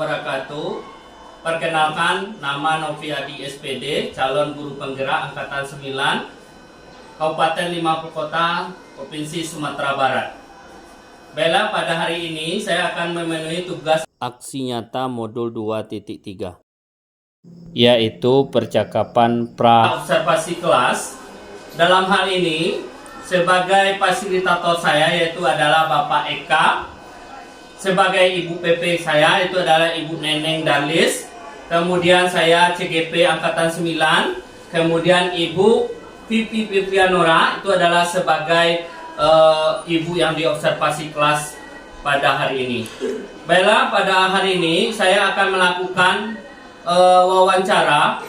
wabarakatuh. Perkenalkan, nama Noviadi SPD, calon guru penggerak Angkatan 9, Kabupaten 50 Kota, Provinsi Sumatera Barat. Baiklah, pada hari ini saya akan memenuhi tugas aksi nyata modul 2.3, yaitu percakapan pra-observasi kelas. Dalam hal ini, sebagai fasilitator saya yaitu adalah Bapak Eka, sebagai Ibu PP saya itu adalah Ibu Neneng Darlis, kemudian saya CGP Angkatan 9, kemudian Ibu Vivi Vivianora itu adalah sebagai ibu yang diobservasi kelas pada hari ini. Baiklah, pada hari ini saya akan melakukan wawancara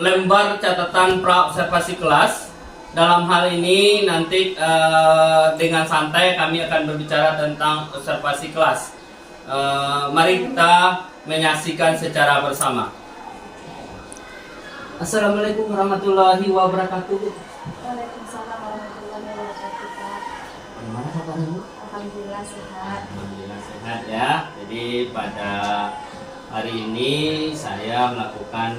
lembar catatan pra-observasi kelas. Dalam hal ini nanti dengan santai kami akan berbicara tentang observasi kelas. Mari kita menyaksikan secara bersama. Assalamualaikum warahmatullahi wabarakatuh. Waalaikumsalam warahmatullahi wabarakatuh. Bagaimana kabarnya, Bu? Alhamdulillah sehat. Alhamdulillah sehat ya. Jadi pada hari ini saya melakukan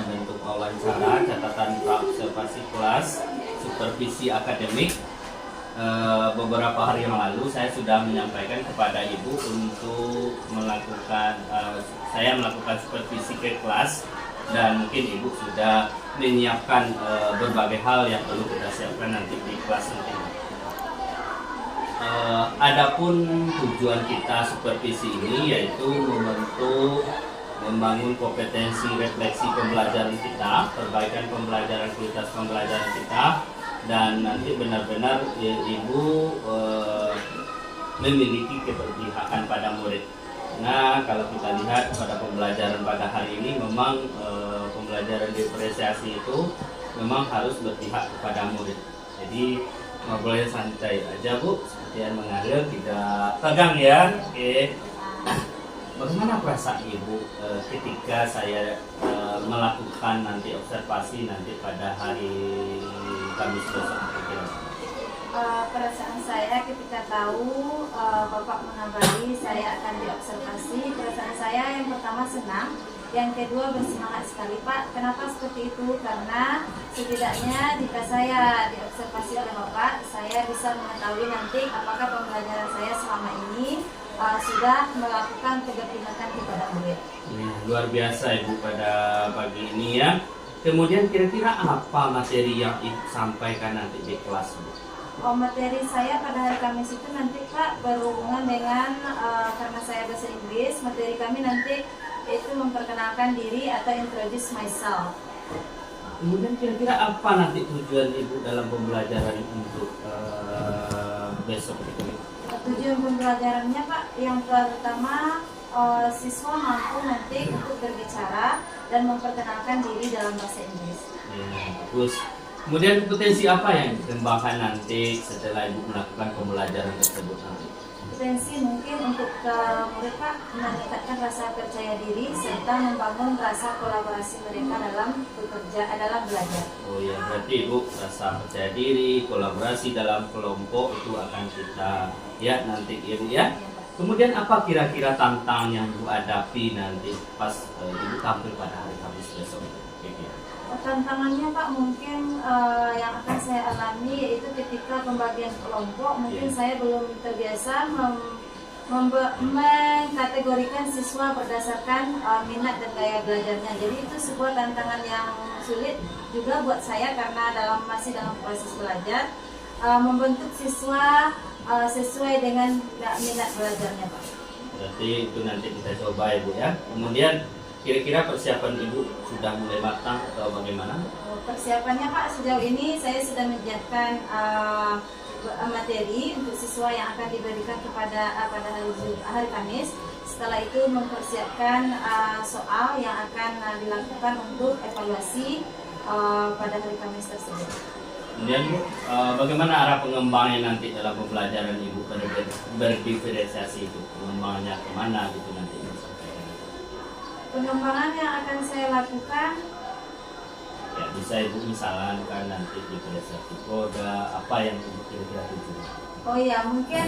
bentuk wawancara catatan pra-observasi kelas supervisi akademik. Beberapa hari yang lalu saya sudah menyampaikan kepada Ibu untuk melakukan saya melakukan supervisi ke kelas, dan mungkin Ibu sudah menyiapkan berbagai hal yang perlu kita siapkan nanti di kelas nanti. Adapun tujuan kita supervisi ini yaitu membangun kompetensi refleksi pembelajaran kita, perbaikan pembelajaran kualitas pembelajaran kita, dan nanti benar-benar Ibu memiliki keberpihakan pada murid. Nah, kalau kita lihat pada pembelajaran pada hari ini memang pembelajaran diferensiasi itu memang harus berpihak kepada murid. Jadi nggak boleh santai aja, Bu, seperti yang mengalir, tidak tegang ya. Oke. Bagaimana perasaan Ibu ketika saya melakukan nanti observasi nanti pada hari Kamis besok? Perasaan saya ketika tahu Bapak mengabari saya akan diobservasi, perasaan saya yang pertama senang, yang kedua bersemangat sekali, Pak. Kenapa seperti itu? Karena setidaknya jika saya diobservasi oleh Bapak, saya bisa mengetahui nanti apakah pembelajaran saya selama ini sudah melakukan keberpihakan kepada murid. Luar biasa Ibu pada pagi ini ya. Kemudian kira-kira apa materi yang Ibu sampaikan nanti di kelas, Bu? Materi saya pada hari Kamis itu nanti, Pak, berhubungan dengan karena saya bahasa Inggris, materi kami nanti itu memperkenalkan diri atau introduce myself. Kemudian kira-kira apa nanti tujuan Ibu dalam pembelajaran untuk besok itu? Tujuan pembelajarannya, Pak, yang pertama siswa mampu nanti untuk berbicara dan memperkenalkan diri dalam bahasa Inggris. Ya, bagus. Kemudian potensi apa yang dikembangkan nanti setelah Ibu melakukan pembelajaran tersebut nanti? Potensi mungkin untuk murid, Pak, meningkatkan rasa percaya diri serta membangun rasa kolaborasi mereka dalam bekerja, dalam belajar. Oh ya, berarti Ibu rasa percaya diri, kolaborasi dalam kelompok itu akan kita lihat nanti Ibu ya. Kemudian apa kira-kira tantangan yang Ibu hadapi nanti pas Ibu tampil pada hari Kamis besok? Tantangannya, Pak, mungkin yang akan saya alami yaitu ketika pembagian kelompok, mungkin saya belum terbiasa mengkategorikan siswa berdasarkan minat dan gaya belajarnya. Jadi itu sebuah tantangan yang sulit juga buat saya karena masih dalam proses belajar, membentuk siswa sesuai dengan minat belajarnya, Pak. Berarti itu nanti kita coba Ibu ya. Kemudian kira-kira persiapan Ibu sudah mulai matang atau bagaimana? Persiapannya, Pak, sejauh ini saya sudah menyiapkan materi untuk siswa yang akan diberikan pada hari Kamis. Setelah itu mempersiapkan soal yang akan dilakukan untuk evaluasi pada hari Kamis tersebut. Kemudian Bu, bagaimana arah pengembangannya nanti dalam pembelajaran Ibu berdiferensiasi itu? Pengembangannya kemana gitu nanti? Pengembangan yang akan saya lakukan, ya bisa Ibu misalkan nanti diferensiasi produk, apa yang Ibu kira-kira tujuan? oh iya, mungkin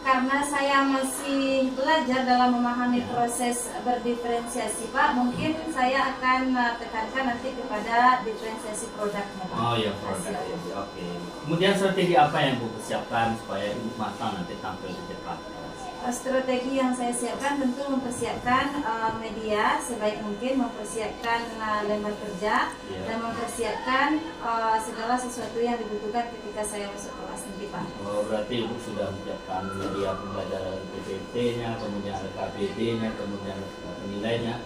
karena saya masih belajar dalam memahami proses berdiferensiasi Pak, mungkin saya akan tekankan nanti kepada diferensiasi produknya Pak. Oh ya, produk. Oke. Kemudian strategi apa yang Bu persiapkan supaya Ibu matang nanti tampil di depan? Strategi yang saya siapkan tentu mempersiapkan media sebaik mungkin, mempersiapkan lembar kerja, dan mempersiapkan segala sesuatu yang dibutuhkan ketika saya masuk kelas nanti Pak. Oh, berarti Ibu sudah menyiapkan media pembelajaran PPT-nya, kemudian KBD-nya, kemudian penilainya.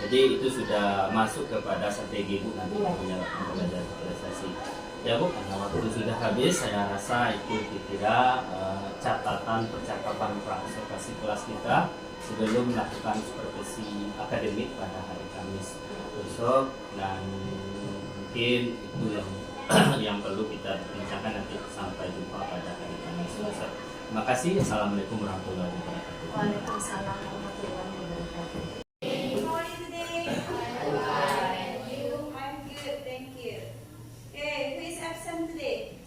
Jadi itu sudah masuk kepada strategi Ibu nanti punya pembelajaran prestasi. Ya Bu, karena waktu sudah habis, saya rasa itu kira catatan percakapan praobservasi kelas kita sebelum melakukan supervisi akademik pada hari Kamis besok, dan mungkin itu yang perlu kita bincangkan nanti. Sampai jumpa pada hari Kamis besok. Terima kasih. Assalamualaikum warahmatullahi wabarakatuh. Waalaikumsalam warahmatullahi wabarakatuh.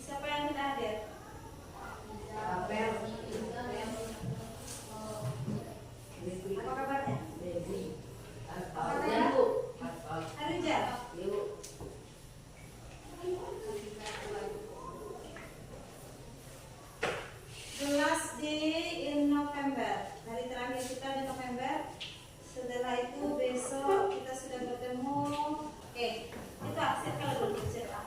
Siapa yang tidak hadir? Apa kabarnya? Haruja? The last day in November. Hari terakhir kita di November. Setelah itu besok kita sudah bertemu. Oke, itu siapkan dulu siapa?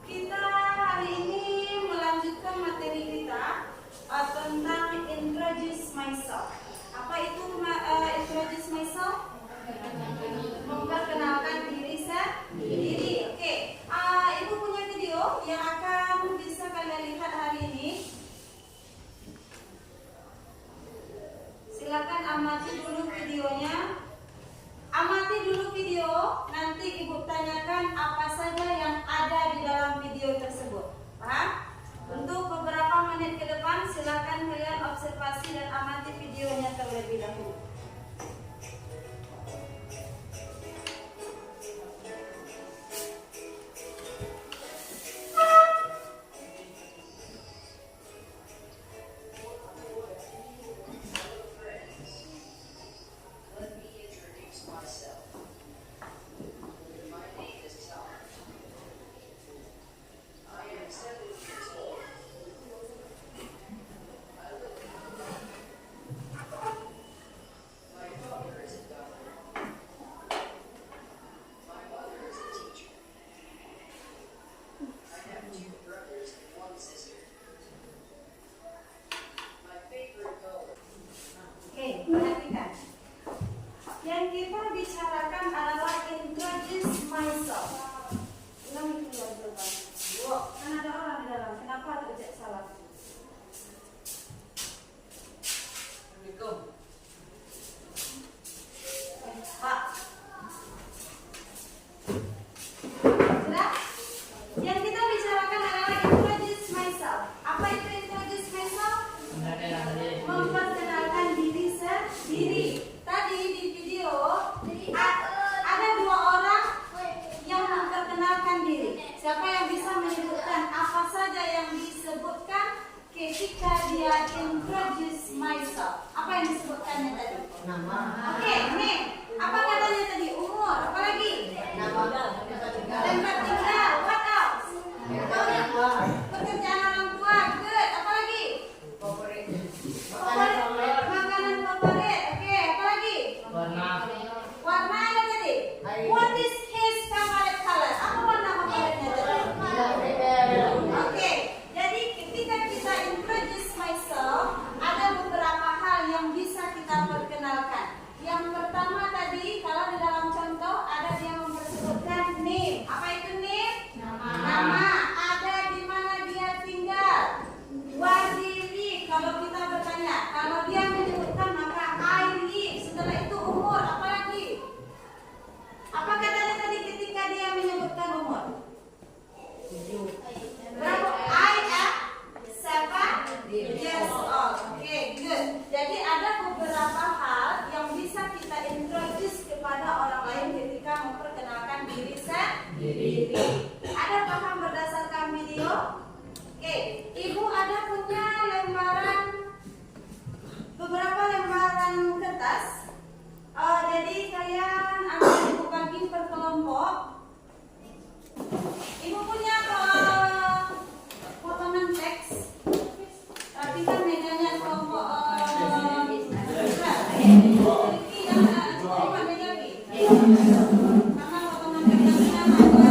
Kita hari ini melanjutkan materi kita tentang introduce myself. Apa itu introduce myself? Memperkenalkan diri sendiri. Oke, Ibu punya video yang akan bisa kalian lihat hari ini. Silakan amati dulu videonya. Amati dulu video, nanti Ibu tanyakan apa saja yang ada di dalam video tersebut. Paham? Untuk beberapa menit ke depan, silakan kalian observasi dan amati videonya terlebih dahulu. Oke, perhatikan. Yang kita bicarakan adalah introduce myself. Ulangi keluar jawaban. Kan ada orang di dalam. Kenapa terjadi salah? Pak. Sudah? Yang kita bicarakan adalah introduce myself. Apa itu introduce myself? Memperkenalkan diri sendiri. Tadi di video ada dua orang yang memperkenalkan diri. Siapa yang bisa menyebutkan apa saja yang disebutkan ketika dia introduce myself? Apa yang disebutkannya tadi? Nama. Oke, nih. Apa katanya tadi? Umur. Apa lagi? Tempat tinggal. What else? Pekerjaan orang tua. Good. Apa lagi? Makanan favorit. Oke, apa lagi? Warna ada tadi? What is his favorite color? Apa warna favoritnya tadi? Oke, jadi ketika kita introduce myself, ada beberapa hal yang bisa kita perkenalkan. Yang pertama tadi, kalau di dalam contoh ada yang mempersebutkan name. Apa itu name? Nama. Ada di mana dia tinggal. Where he live. Kalau kita bertanya, kalau dia menyebutkan maka I live. Setelah itu umur. Apalagi Karena potongan kerjanya ada.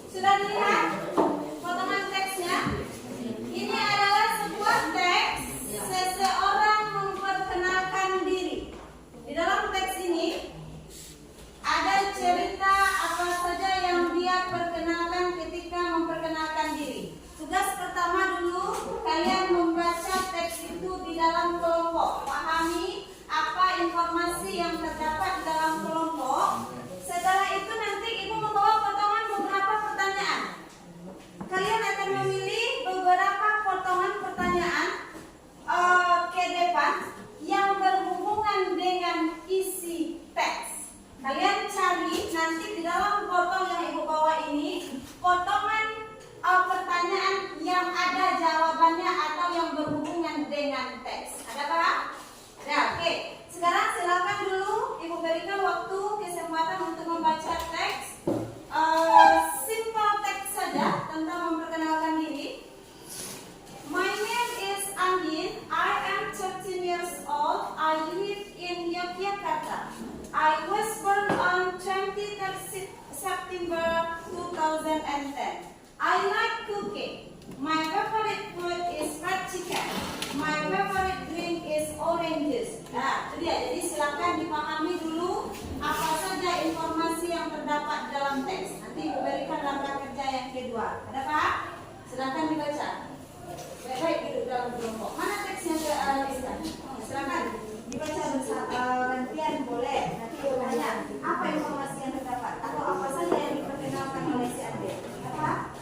Sudah dilihat potongan teksnya? Ini adalah sebuah teks seseorang memperkenalkan diri. Di dalam teks ini ada cerita apa saja yang dia perkenalkan ketika memperkenalkan diri. Tugas pertama dulu, kalian membaca teks itu di dalam kelompok. Pahami apa informasi yang terdapat di dalam kelompok. Setelah itu nanti ibu membawa potongan beberapa pertanyaan. Kalian akan memilih beberapa potongan pertanyaan ke depan yang berhubungan dengan isi teks. Kalian cari nanti di dalam potong yang ibu bawa ini potongan pertanyaan yang ada jawabannya atau yang berhubungan dengan teks. Ada pak? Ada. Oke. Sekarang silakan dulu ibu berikan waktu kesempatan untuk membaca teks. Simple teks saja tentang memperkenalkan diri. My name is Andin. I am 13 years old. I live in Yogyakarta. I was born on 23rd September 2010. I like cooking. My favorite food is fried chicken. My favorite drink is orange juice. Nah, itu dia. Jadi silakan dipahami dulu apa saja informasi yang terdapat dalam teks. Nanti ibu berikan langkah kerja yang kedua. Ada pak? Silakan dibaca. Baik, duduk dalam kelompok. Mana teksnya Rizka? Silakan dibaca gantian boleh. Nanti ibu tanya apa informasi yang terdapat atau apa saja yang diperkenalkan oleh si adik. Apa?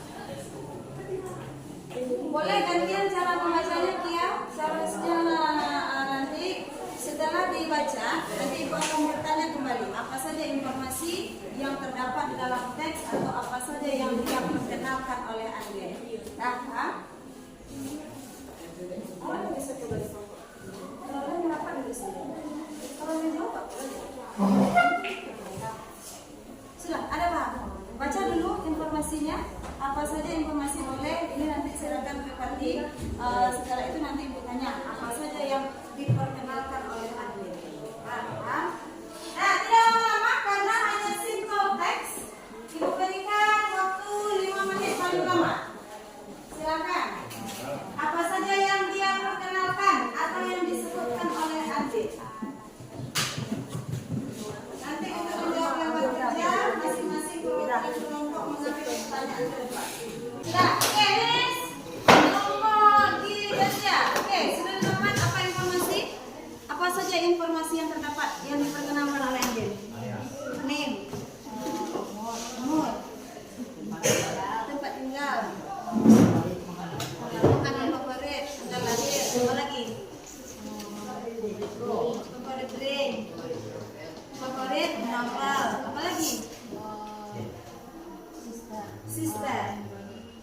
Boleh gantian cara membacanya Kia. Seharusnya nanti setelah dibaca, nanti ibu akan bertanya kembali apa saja informasi yang terdapat di dalam teks atau apa saja yang diperkenalkan oleh Anda. Nah, orang bisa coba di kelompok. Kalau orang kenapa di sini? Kalau menjawab, sudah ada pak? Baca dulu informasinya. Apa saja informasi boleh. Ini nanti silakan Pepati. Setelah itu nanti ibu tanya apa saja yang diperkenalkan oleh Anda. Nah, tidak lama-lama karena hanya simple text. Ibu berikan waktu 5 menit paling lama. Silakan. Apa saja yang dia perkenalkan atau yang disebutkan oleh adik. Nanti untuk menjawab lewat kerja, masing-masing kelompok mengambil pertanyaan ke depan. Sudah, oke, Miss. Kelompok dibaca. Oke, sudah dapat apa informasi? Apa saja informasi yang terdapat yang diperkenalkan oleh Andin? Name, umur, tempat tinggal, makanan favorit, tanggal lahir, apa lagi? Favorit drink, favorit novel, apa lagi?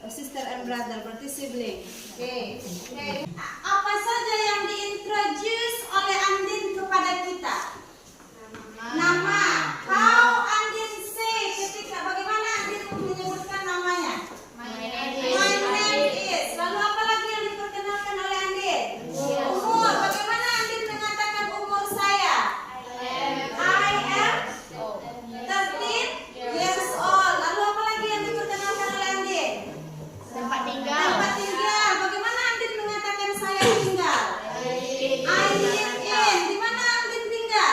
Sister and brother, berarti sibling. Oke. Apa saja yang diintroduce oleh Andin kepada kita? Nama. How Andin say ketika bagaimana Andin menyebutkan namanya? My name is. Lalu apa lagi yang diperkenalkan oleh Andin? Umur. Bagaimana Andin mengatakan umur saya? I am 13 years old. Lalu apa lagi yang diperkenalkan oleh Andin? Tempat tinggal. Tempat tinggal. Bagaimana Andin mengatakan saya tinggal? I live in. Di mana Andin tinggal?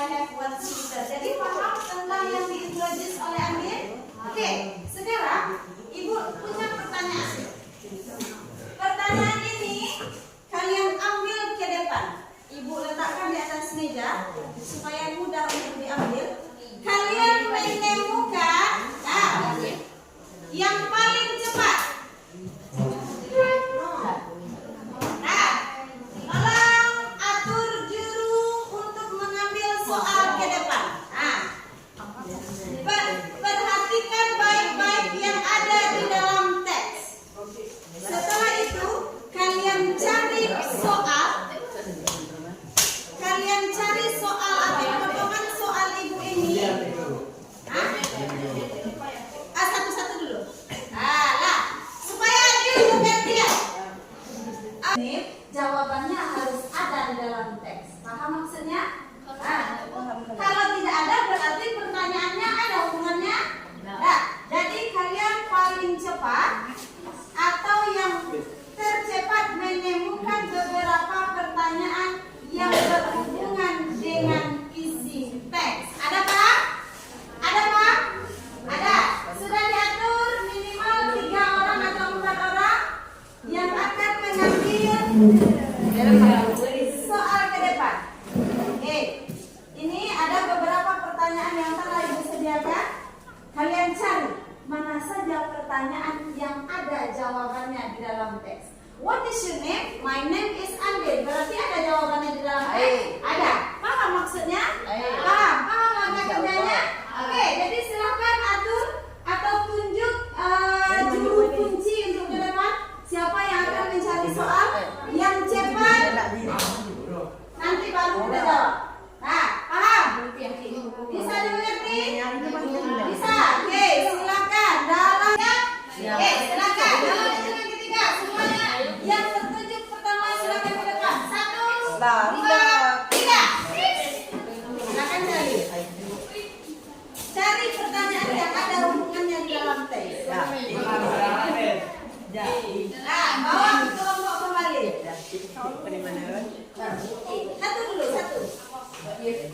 have one sister. Jadi paham tentang yang diintroduce oleh Amir? Oke, sekarang Ibu punya pertanyaan. Pertanyaan ini kalian ambil ke depan. Ibu letakkan di atas meja supaya mudah untuk diambil. Kalian menemukan yang paling cepat. Nah, tolong atur juru untuk mengambil soal ke depan. Nah, perhatikan baik-baik yang ada di dalam teks. Setelah itu, kalian cari soal. Kalian cari soal atau potongan soal ibu ini. Satu-satu dulu. Lah, supaya adil bukan dia. Ini jawabannya harus ada di dalam teks. Paham maksudnya? Kalau tidak ada berarti pertanyaannya ada hubungannya. Nah, jadi kalian paling cepat atau yang tercepat menemukan beberapa pertanyaan yang berhubungan dengan isi teks. Ada Pak? Ada Pak? Ada. Sudah diatur minimal 3 orang atau 4 orang yang akan mengambil soal ke depan. Oke. Ini ada beberapa pertanyaan yang telah Ibu sediakan. Kalian cari mana saja pertanyaan yang ada jawabannya di dalam teks. What is your name? My name is Andin. Berarti ada jawabannya di dalam teks? Ada. Paham maksudnya? Paham? Paham langkah kerjanya? Oke, jadi silakan atur atau tunjuk juru kunci untuk ke depan. Siapa yang akan mencari soal yang cepat? Nanti baru kita jawab. Nah, paham? Bisa dimengerti? Bisa. Oke, silakan. Dalam silakan. Dalam hitungan ketiga semuanya yang tertunjuk pertama silakan ke depan. 1, 2, 3. Silakan cari. Cari pertanyaan yang ada hubungannya di dalam teks. Nah, bawa ke kelompok kembali. Satu dulu, satu. Silakan.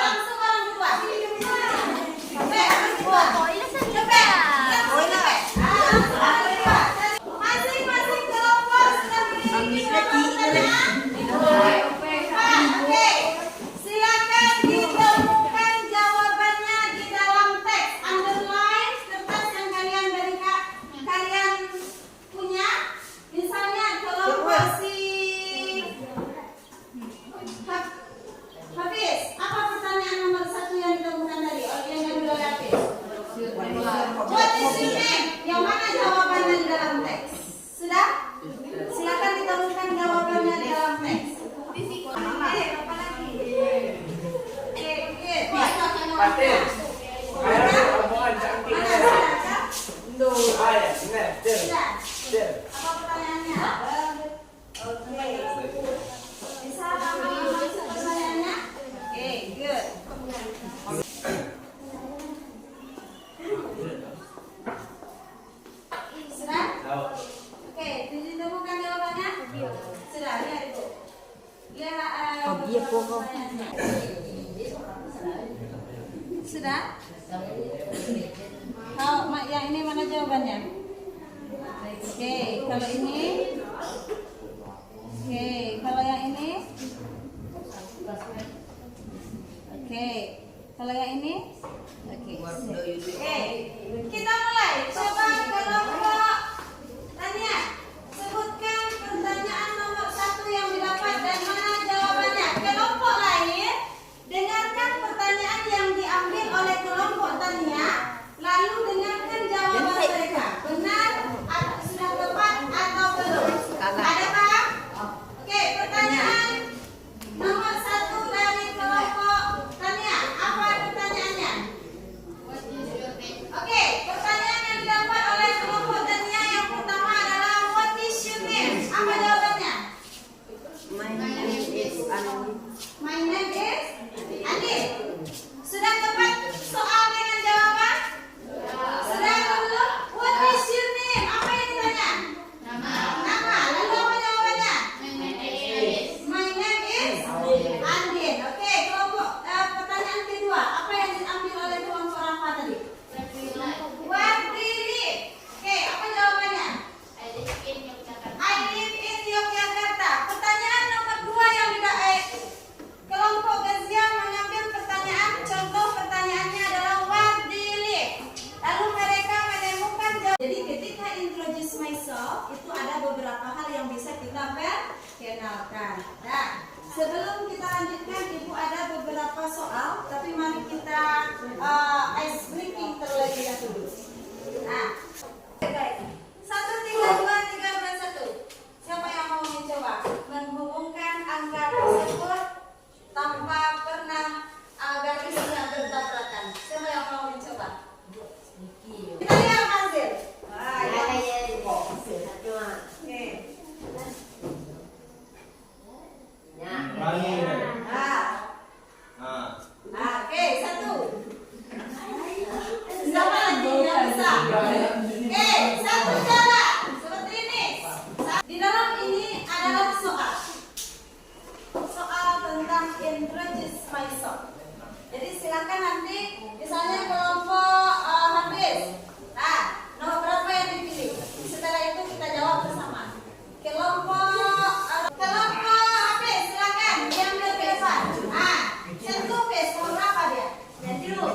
Langsung orang kedua. Masing-masing kelompok sudah memiliki pertanyaan. Oke, silakan ditemukan jawabannya di dalam teks. Underline kertas yang kalian punya. Misalnya kelompok si Hafiz, apa pertanyaan nomor 1 yang ditemukan tadi? Yang diambil oleh Hafiz. What is your name? Yang mana jawabannya di dalam teks? Sudah? Silakan ditemukan jawabannya di dalam teks. Apa lagi? Apa pertanyaannya? Oke. Bisa maksud pertanyaannya? Oke, good. Sudah? Oke, ditemukan jawabannya? Sudah, lihat Ibu. Lihat pertanyaannya. Sudah? Kalau yang ini mana jawabannya? Oke, kalau ini. Oke, kalau yang ini. Oke, kalau yang ini. Oke, kita mulai. Coba kelompok tanya. Sebutkan pertanyaan nomor 1 yang didapat dan mana jawabannya. Kelompok lain, dengarkan pertanyaan yang diambil oleh kelompok tanya, lalu dengarkan jawaban mereka. Benar, sudah tepat atau belum? kenalkan. Nah, sebelum kita lanjutkan, Ibu ada beberapa soal, tapi mari kita ice breaking terlebih dahulu. Nah, satu tiga dua tiga dan satu. Siapa yang mau mencoba menghubungkan angka tersebut tanpa pernah garisnya bertabrakan? Siapa yang mau mencoba? Kita lihat hasil. Oke. Oke, satu. Siapa lagi yang bisa? Oke, satu cara seperti ini. Di dalam ini adalah soal tentang introduce myself. Jadi silakan nanti, misalnya kelompok habis. Nah, nomor berapa yang dipilih? Setelah itu kita jawab bersama. Kelompok habis, silakan yang ke depan. Satu pes, nomor berapa dia? Yang dulu.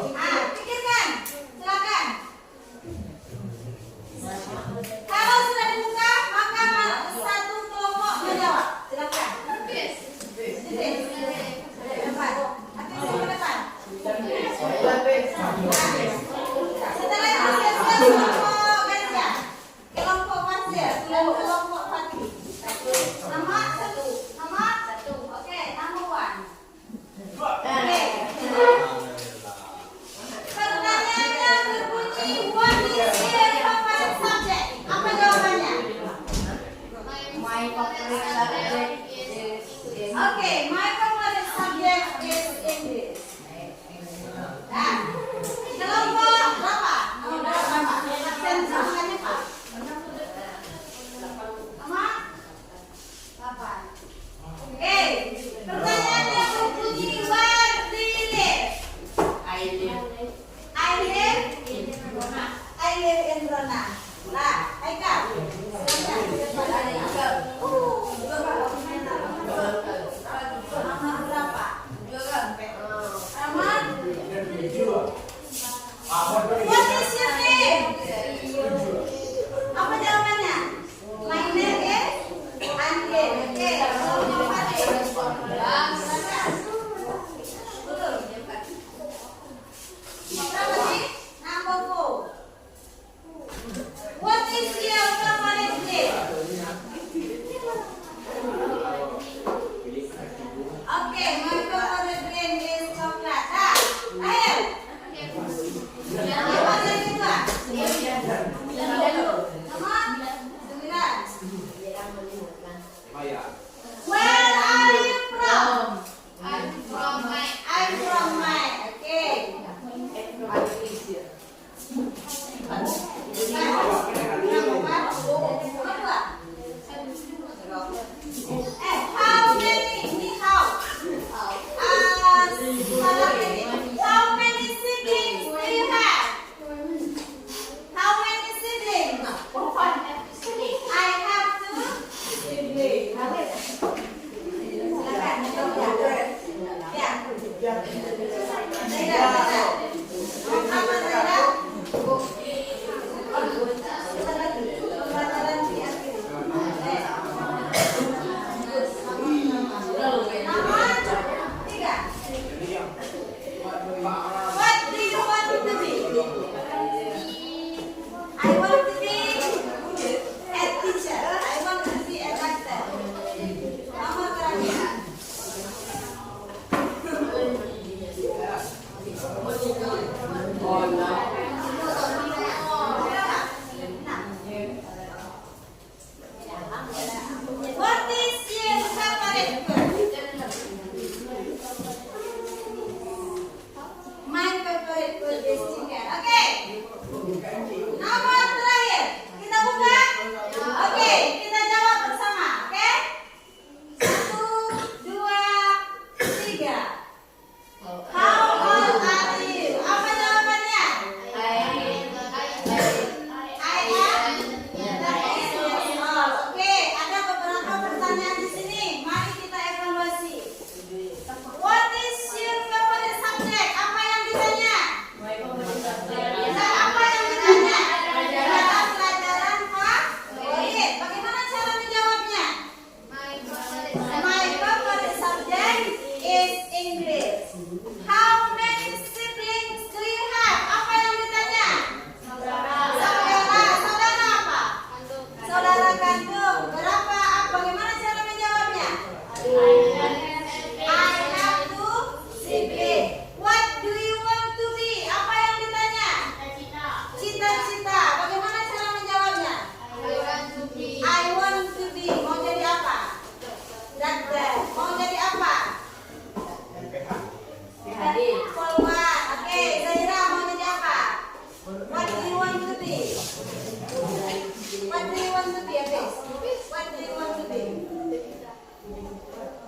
Pikirkan, silakan. Kalau sudah dibuka, maka satu kelompok menjawab. Silakan. Depan. Habis ke depan. Setelah itu selesai kelompok gajah, kelompok pasir, dan kelompok pati. Nama satu. Oke, number one. Oke. Pertanyaannya berbunyi, what is your favorite subject? Apa jawabannya? Oke, my favorite subject is English. Nah, kelompok berapa? Nomor berapa? Absen samakannya Pak. Sama? 8. Oke, pertanyaannya berbunyi, where do you live? I live in Rona. Nah, Aika. Nomor berapa? Rahman? What is your name? Apa jawabannya? My name is Andi. Oke, kelompok Fadil. Betul. Berapa sih? Number 4. What is your favorite game? Oke, my favorite game is coklat. Ayo. Nomor yang kedua. Nomor 9. Where are you from? I'm from Maine. Okay. How many siblings do you have? How many siblings? I have 2 siblings. Silakan menjawab. Ya. Tidak. Nomor berapa? Pembelajaran di akhir.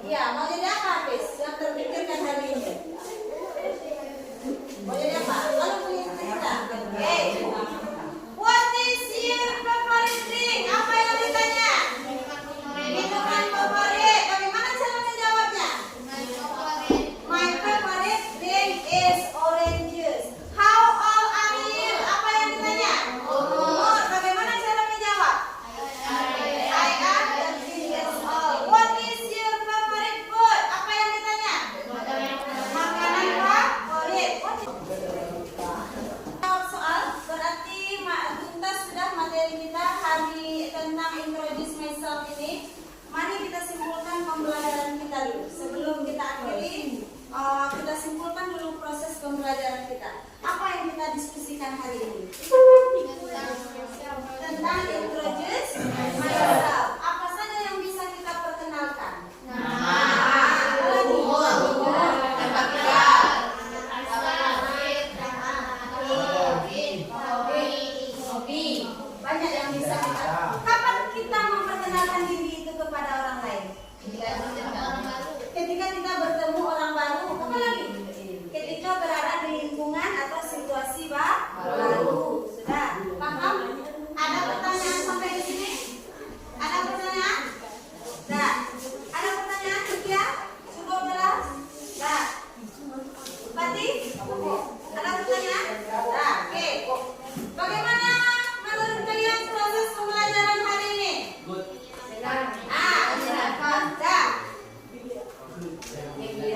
Iya, mau jadi apa, Hafiz? Yang terpikirkan hari ini. Mau jadi apa? Lalu punya cerita. Oke. What is your favorite drink? Apa yang ditanya? Minuman favorit. Bagaimana cara menjawabnya? My favorite drink is orange juice. How old are you? Apa yang ditanya? Umur. Bagaimana cara menjawab? I am 13 years old. What is your favorite food? Apa yang ditanya? Makanan favorit. Jawab soal berarti tuntas sudah materi kita hari tentang introduce myself ini. Mari kita simpulkan pembelajaran kita dulu. Sebelum kita akhiri, kita simpulkan dulu proses pembelajaran kita. Apa yang kita diskusikan hari ini? Tentang introduce myself. Apa saja yang bisa kita perkenalkan? Hobi. Banyak yang bisa kita. Kapan kita memperkenalkan diri itu kepada orang lain? Ketika kita bertemu orang baru. Apa lagi? Ketika berada di lingkungan atau situasi baru. Sudah paham? Ada pertanyaan sampai di sini? Ada pertanyaan? Nah, ada pertanyaan Rukia? Cukup jelas? Nah, Pati? Ada pertanyaan? Nah, oke. Bagaimana menurut kalian proses pembelajaran hari ini? Menyenangkan.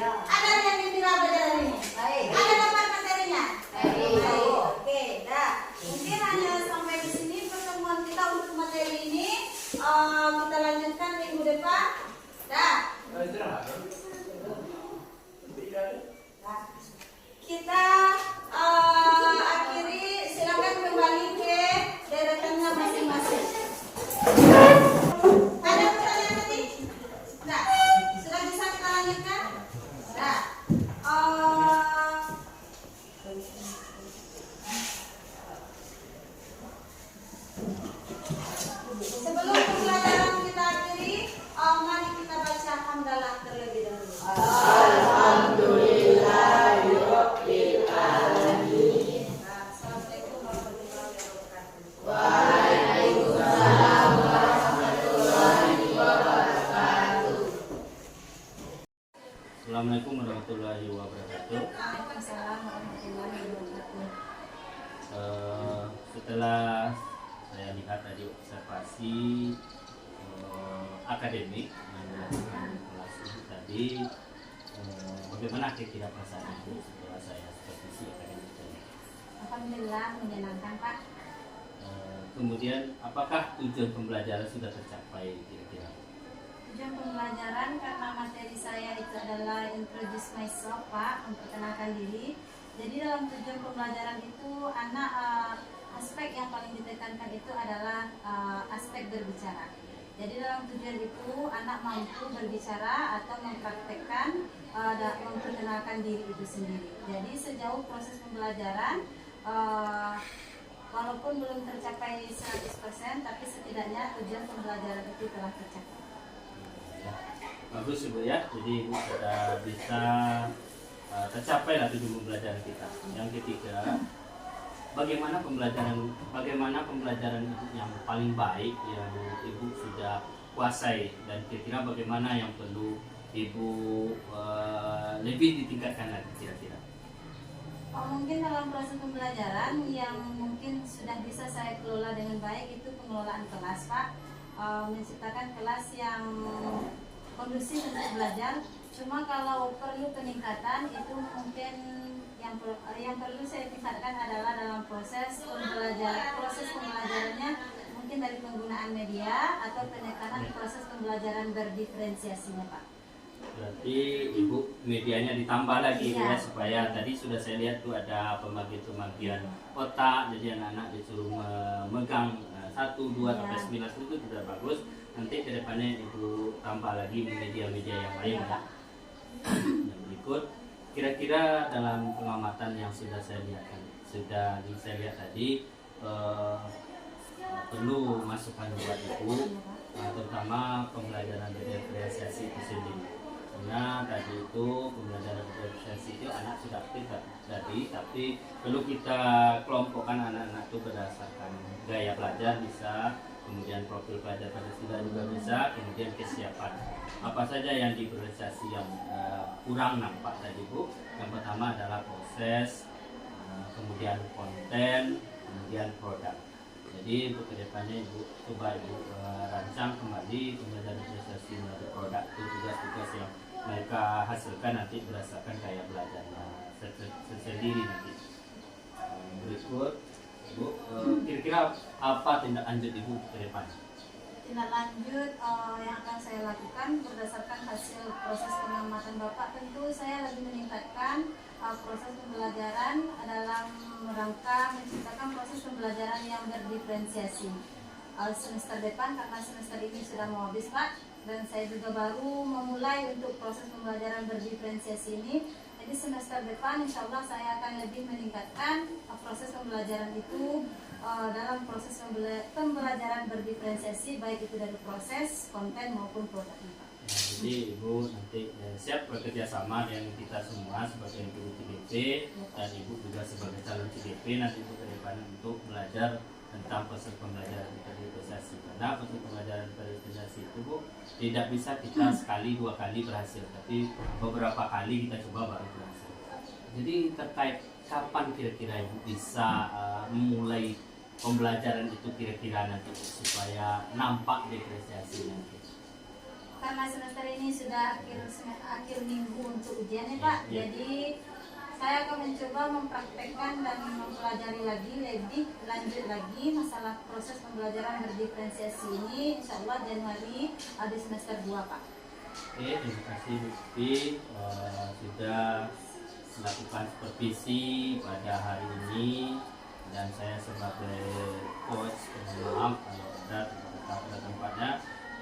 Ada yang gembira belajar hari ini? Ada dapat materinya? Oke, dah. Mungkin hanya sampai di sini pertemuan kita untuk materi ini. Kita lanjutkan minggu depan. Dah. Kita akhiri, silakan kembali ke deretannya masing-masing. Ada pertanyaan tadi? Nah, sudah bisa kita lanjutkan? Nah, sebelum pembelajaran kita akhiri, mari kita baca hamdalah terlebih dahulu. Assalamualaikum warahmatullahi wabarakatuh. Assalamualaikum warahmatullahi wabarakatuh. Waalaikumsalam warahmatullahi wabarakatuh. Setelah saya lihat tadi observasi akademik yang dilakukan kelas ini tadi, bagaimana kira-kira perasaan Ibu setelah saya supervisi akademik tadi? Alhamdulillah menyenangkan, Pak. Kemudian apakah tujuan pembelajaran sudah tercapai kira-kira? Tujuan pembelajaran karena materi saya itu adalah introduce myself, Pak, memperkenalkan diri. Jadi dalam tujuan pembelajaran itu anak aspek yang paling ditekankan itu adalah aspek berbicara. Jadi dalam tujuan itu anak mampu berbicara atau mempraktekkan dan memperkenalkan diri itu sendiri. Jadi sejauh proses pembelajaran walaupun belum tercapai 100%, tapi setidaknya tujuan pembelajaran itu telah tercapai. Bagus Ibu ya, jadi Ibu sudah bisa tercapai lah tujuan pembelajaran kita. Yang ketiga, bagaimana pembelajaran Ibu yang paling baik yang Ibu sudah kuasai, dan kira-kira bagaimana yang perlu Ibu lebih ditingkatkan lagi kira-kira? Mungkin dalam proses pembelajaran yang mungkin sudah bisa saya kelola dengan baik itu pengelolaan kelas, Pak. Menciptakan kelas yang kondusif untuk belajar. Cuma kalau perlu peningkatan itu mungkin yang perlu saya tingkatkan adalah dalam proses pembelajarannya mungkin dari penggunaan media atau penekanan proses pembelajaran berdiferensiasinya, Pak. Berarti Ibu medianya ditambah lagi Iya. ya, supaya tadi sudah saya lihat tuh ada pembagian kotak, jadi anak-anak disuruh memegang 1, 2 sampai 9 itu sudah bagus. Nanti kedepannya Ibu tambah lagi media-media yang lain ya. Yang berikut, kira-kira dalam pengamatan yang sudah saya lihat tadi, perlu masukan buat Ibu, terutama pembelajaran diferensiasi itu sendiri. Karena tadi itu pembelajaran diferensiasi itu anak sudah aktif tadi, tapi perlu kita kelompokkan anak-anak itu berdasarkan gaya belajar bisa, kemudian profil pelajar Pancasila juga bisa, kemudian kesiapan. Apa saja yang diferensiasi yang kurang nampak tadi Bu? Yang pertama adalah proses, kemudian konten, kemudian produk. Jadi untuk kedepannya Ibu coba Ibu rancang kembali pembelajaran diferensiasi melalui produk itu tugas-tugas yang mereka hasilkan nanti berdasarkan gaya belajarnya sendiri nanti. Berikut Bu, kira-kira apa tindak lanjut Ibu ke depan? Tindak lanjut yang akan saya lakukan berdasarkan hasil proses pengamatan Bapak, tentu saya lebih meningkatkan proses pembelajaran dalam rangka menciptakan proses pembelajaran yang berdiferensiasi. Semester depan, karena semester ini sudah mau habis Pak, dan saya juga baru memulai untuk proses pembelajaran berdiferensiasi ini. Jadi semester depan insya Allah saya akan lebih meningkatkan proses pembelajaran itu dalam proses pembelajaran berdiferensiasi, baik itu dari proses, konten maupun produknya Pak. Jadi Ibu nanti siap bekerja sama dengan kita semua sebagai guru CDP dan Ibu juga sebagai calon CDP nanti untuk ke depan untuk belajar tentang proses pembelajaran diferensiasi. Karena proses pembelajaran diferensiasi itu Bu tidak bisa kita sekali dua kali berhasil, tapi beberapa kali kita coba baru berhasil. Jadi terkait kapan kira-kira Ibu bisa memulai pembelajaran itu kira-kira nanti supaya nampak diferensiasi nanti? Karena semester ini sudah akhir minggu untuk ujian ya Pak, jadi saya akan mencoba mempraktekkan dan mempelajari lagi lebih lanjut lagi masalah proses pembelajaran berdiferensiasi ini, insya Allah Januari di semester 2 Pak. Oke, terima kasih Bu Pi sudah melakukan supervisi pada hari ini, dan saya sebagai coach maaf kalau ada tidak pada tempatnya,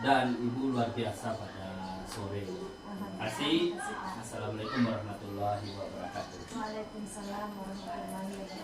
dan Ibu luar biasa pada sore ini. Terima kasih. Assalamualaikum warahmatullahi wabarakatuh. Waalaikumsalam warahmatullahi wabarakatuh.